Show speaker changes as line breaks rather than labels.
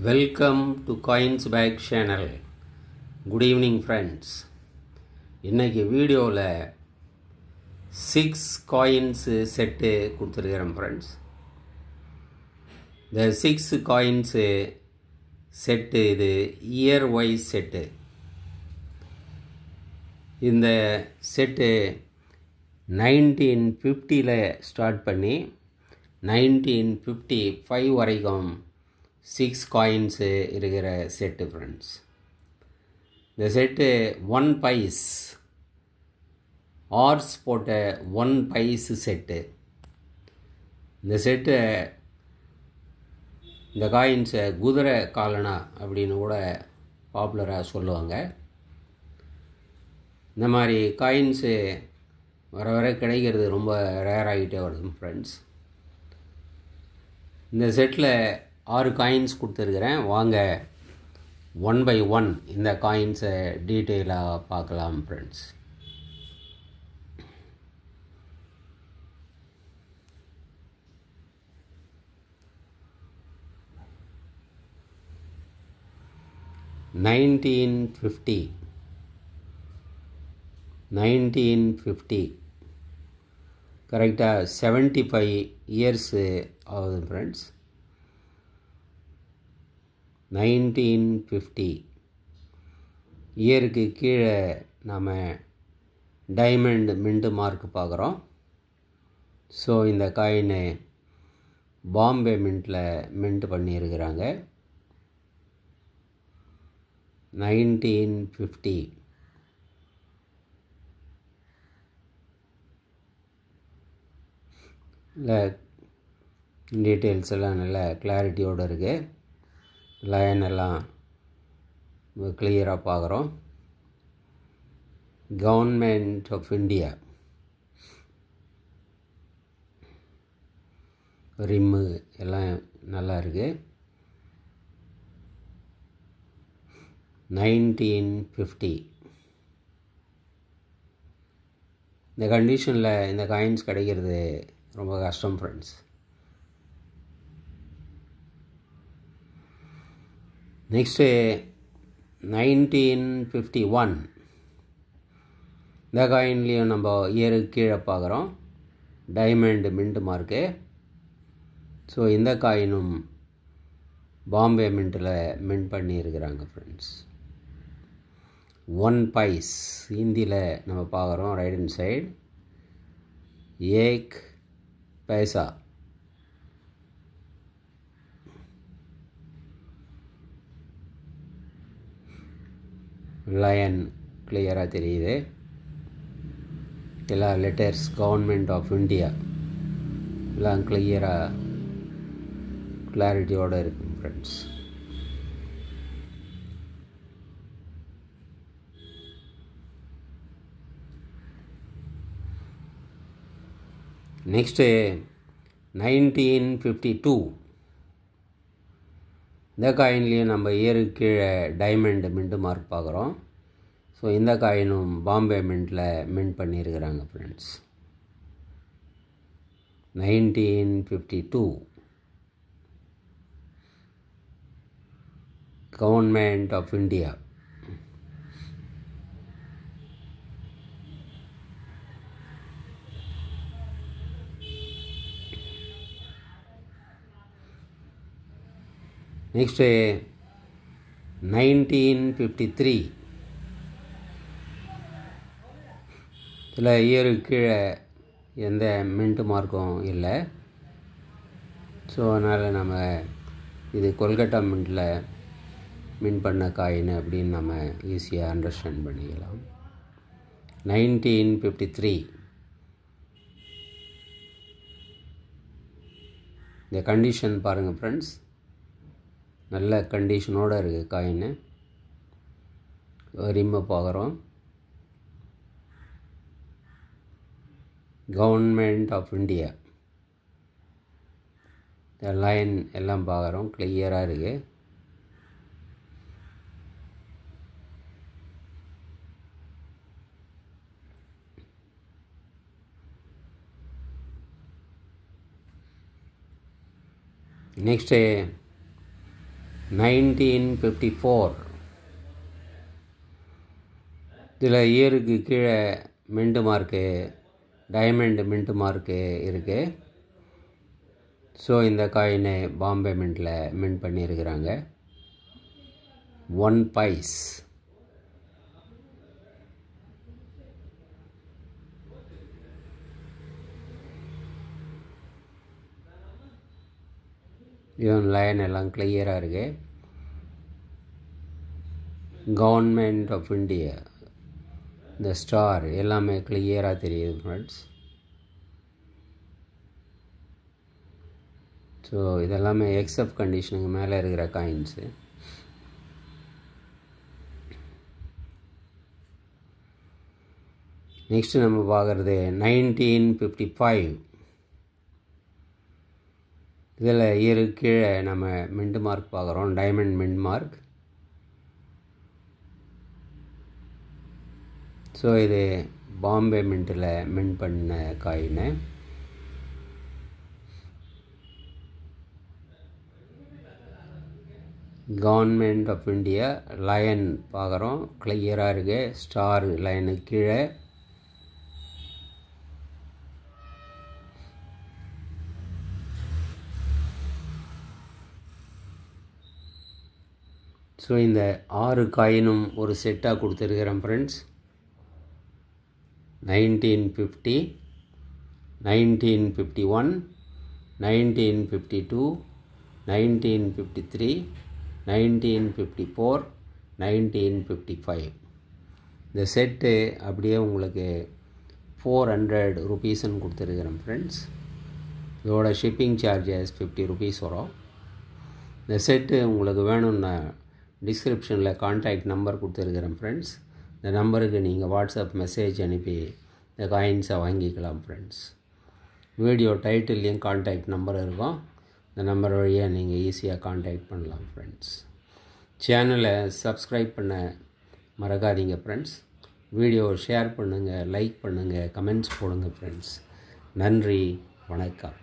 Welcome to coins pack channel. Good evening friends. இன்றைக்கி வீடியோவில் 6 coins set கொடுத்துருக்கிறேன் friends. இந்த 6 காயின்ஸு செட்டு இது இயர் வைஸ் செட்டு. இந்த செட்டு 1950 ஸ்டார்ட் பண்ணி 1955 வரைக்கும் 6 காயின்ஸு இருக்கிற செட்டு ஃப்ரெண்ட்ஸ். இந்த செட்டு 1 பைஸ் ஆர்ஸ் போட்ட 1 பைஸ் செட்டு. இந்த செட்டு இந்த காயின்ஸை குதிரை காலனா அப்படின்னு கூட பாப்புலராக சொல்லுவாங்க. இந்த மாதிரி காயின்ஸு வர வர கிடைக்கிறது ரொம்ப ரேர் ஆகிட்டே வருது ஃப்ரெண்ட்ஸ். இந்த செட்டில் 6 காயின்ஸ் கொடுத்துருக்குறேன். வாங்க 1 by 1 இந்த காயின்ஸை டீட்டெயிலாக பார்க்கலாம் ஃப்ரெண்ட்ஸ். $1950 கரெக்டாக 75 இயர்ஸு ஆகுது ஃப்ரெண்ட்ஸ். 1950 இயருக்கு கீழே நாம் டைமண்ட் மின்ட் மார்க் பார்க்குறோம். ஸோ இந்த காயினை பாம்பே மின்ட்டில் மின்ட் பண்ணியிருக்கிறாங்க. 1950 இல்லை டீட்டெயில்ஸ் எல்லாம் நல்ல கிளாரிட்டியோடு இருக்குது. லைன் எல்லாம் கிளியராக பார்க்குறோம். கவர்மெண்ட் ஆஃப் இந்தியா ரிம்மு எல்லாம் நல்லா இருக்குது. 1950 இந்த கண்டிஷனில் இந்த காயின்ஸ் கிடைக்கிறது ரொம்ப கஷ்டம் ஃப்ரெண்ட்ஸ். நெக்ஸ்ட்டு 1951 இந்த காயின்லேயும் நம்ம இயருக்கு கீழே பார்க்குறோம் டைமண்ட் மின்ட் மார்க்கு. ஸோ இந்த காயினும் பாம்பே மின்ட்டில் மின்ட் பண்ணியிருக்கிறாங்க ஃப்ரெண்ட்ஸ். 1 பைஸ் ஹிந்தியில் நம்ம பார்க்குறோம். ரைட் ஹேண்ட் சைடு ஏக் பைசா. லயன் கிளியராக தெரியுது. எல்லா லெட்டர்ஸ் கவர்மெண்ட் ஆஃப் இந்தியா எல்லாம் கிளியராக கிளாரிட்டியோடு இருக்கும் ஃப்ரெண்ட்ஸ். நெக்ஸ்ட்டு 1952 இந்த காயின்லேயும் நம்ம இயருக்கு கீழே டைமண்ட் மின்ட் மார்க் பார்க்குறோம். ஸோ இந்த காயினும் பாம்பே மின்ட்டில் மின்ட் பண்ணியிருக்கிறாங்க friends. 1952 government of India. Next 1953 இதில் இயருக்கு கீழே எந்த மின்ட் மார்க்கும் இல்லை. ஸோ அதனால் நம்ம இது கொல்கட்டா மின்ட்டில் மின்ட் பண்ண காயின் அப்படின்னு நம்ம ஈஸியாக அண்டர்ஸ்டாண்ட் பண்ணிக்கலாம். 1953 இந்த கண்டிஷன் பாருங்கள் ஃப்ரெண்ட்ஸ். நல்ல கண்டிஷனோடு இருக்குது காயின். ரிம்மை பார்க்குறோம். கவர்மெண்ட் ஆஃப் இந்தியா இந்த லைன் எல்லாம் பார்க்குறோம். கிளியராக இருக்குது. நெக்ஸ்ட்டு 1954. இதில் இயருக்கு கீழே mint mark, diamond mint mark இருக்குது. ஸோ இந்த காயினை பாம்பே மின்ட்டில் மின்ட் பண்ணியிருக்கிறாங்க. 1 பைஸ். இவன் லைன் எல்லாம் கிளியராக இருக்கு. கவர்மெண்ட் ஆஃப் இந்தியா, இந்த ஸ்டார் எல்லாமே கிளியராக தெரியுது ஃப்ரெண்ட்ஸ். ஸோ இதெல்லாமே எக்ஸப்ட் கண்டிஷனுக்கு மேலே இருக்கிற காயின்ஸு. நெக்ஸ்ட்டு நம்ம பார்க்குறது 1955. இதில் இயருக்கு கீழே நம்ம மின்ட் மார்க் பார்க்குறோம், டைமண்ட் மின்ட் மார்க். ஸோ இது பாம்பே மின்ட்டில் மின்ட் பண்ண coin. Government of India lion பார்க்குறோம், கிளியராக இருக்குது. ஸ்டார் லைனுக்கு கீழே ஸோ இந்த 6 காயினும் ஒரு செட்டாக கொடுத்துருக்கிறேன் ஃப்ரெண்ட்ஸ். 1950, 1951, 1952, 1953, 1954, 1955. இந்த செட்டு அப்படியே உங்களுக்கு 400 ருபீஸ்ன்னு கொடுத்துருக்குறேன் ஃப்ரெண்ட்ஸ். இதோட ஷிப்பிங் சார்ஜஸ் 50 ருபீஸ் வரும். இந்த செட்டு உங்களுக்கு வேணும்னா டிஸ்கிரிப்ஷனில் கான்டாக்ட் நம்பர் கொடுத்துருக்குறேன் ஃப்ரெண்ட்ஸ். இந்த நம்பருக்கு நீங்கள் வாட்ஸ்அப் மெசேஜ் அனுப்பி இந்த காயின்ஸை வாங்கிக்கலாம் ஃப்ரெண்ட்ஸ். வீடியோ டைட்டில்லையும் கான்டாக்ட் நம்பர் இருக்கும். இந்த நம்பர் வழியாக நீங்கள் ஈஸியாக கான்டாக்ட் பண்ணலாம் ஃப்ரெண்ட்ஸ். சேனலை சப்ஸ்கிரைப் பண்ண மறக்காதீங்க ஃப்ரெண்ட்ஸ். வீடியோவை ஷேர் பண்ணுங்கள், லைக் பண்ணுங்கள், கமெண்ட்ஸ் போடுங்க ஃப்ரெண்ட்ஸ். நன்றி, வணக்கம்.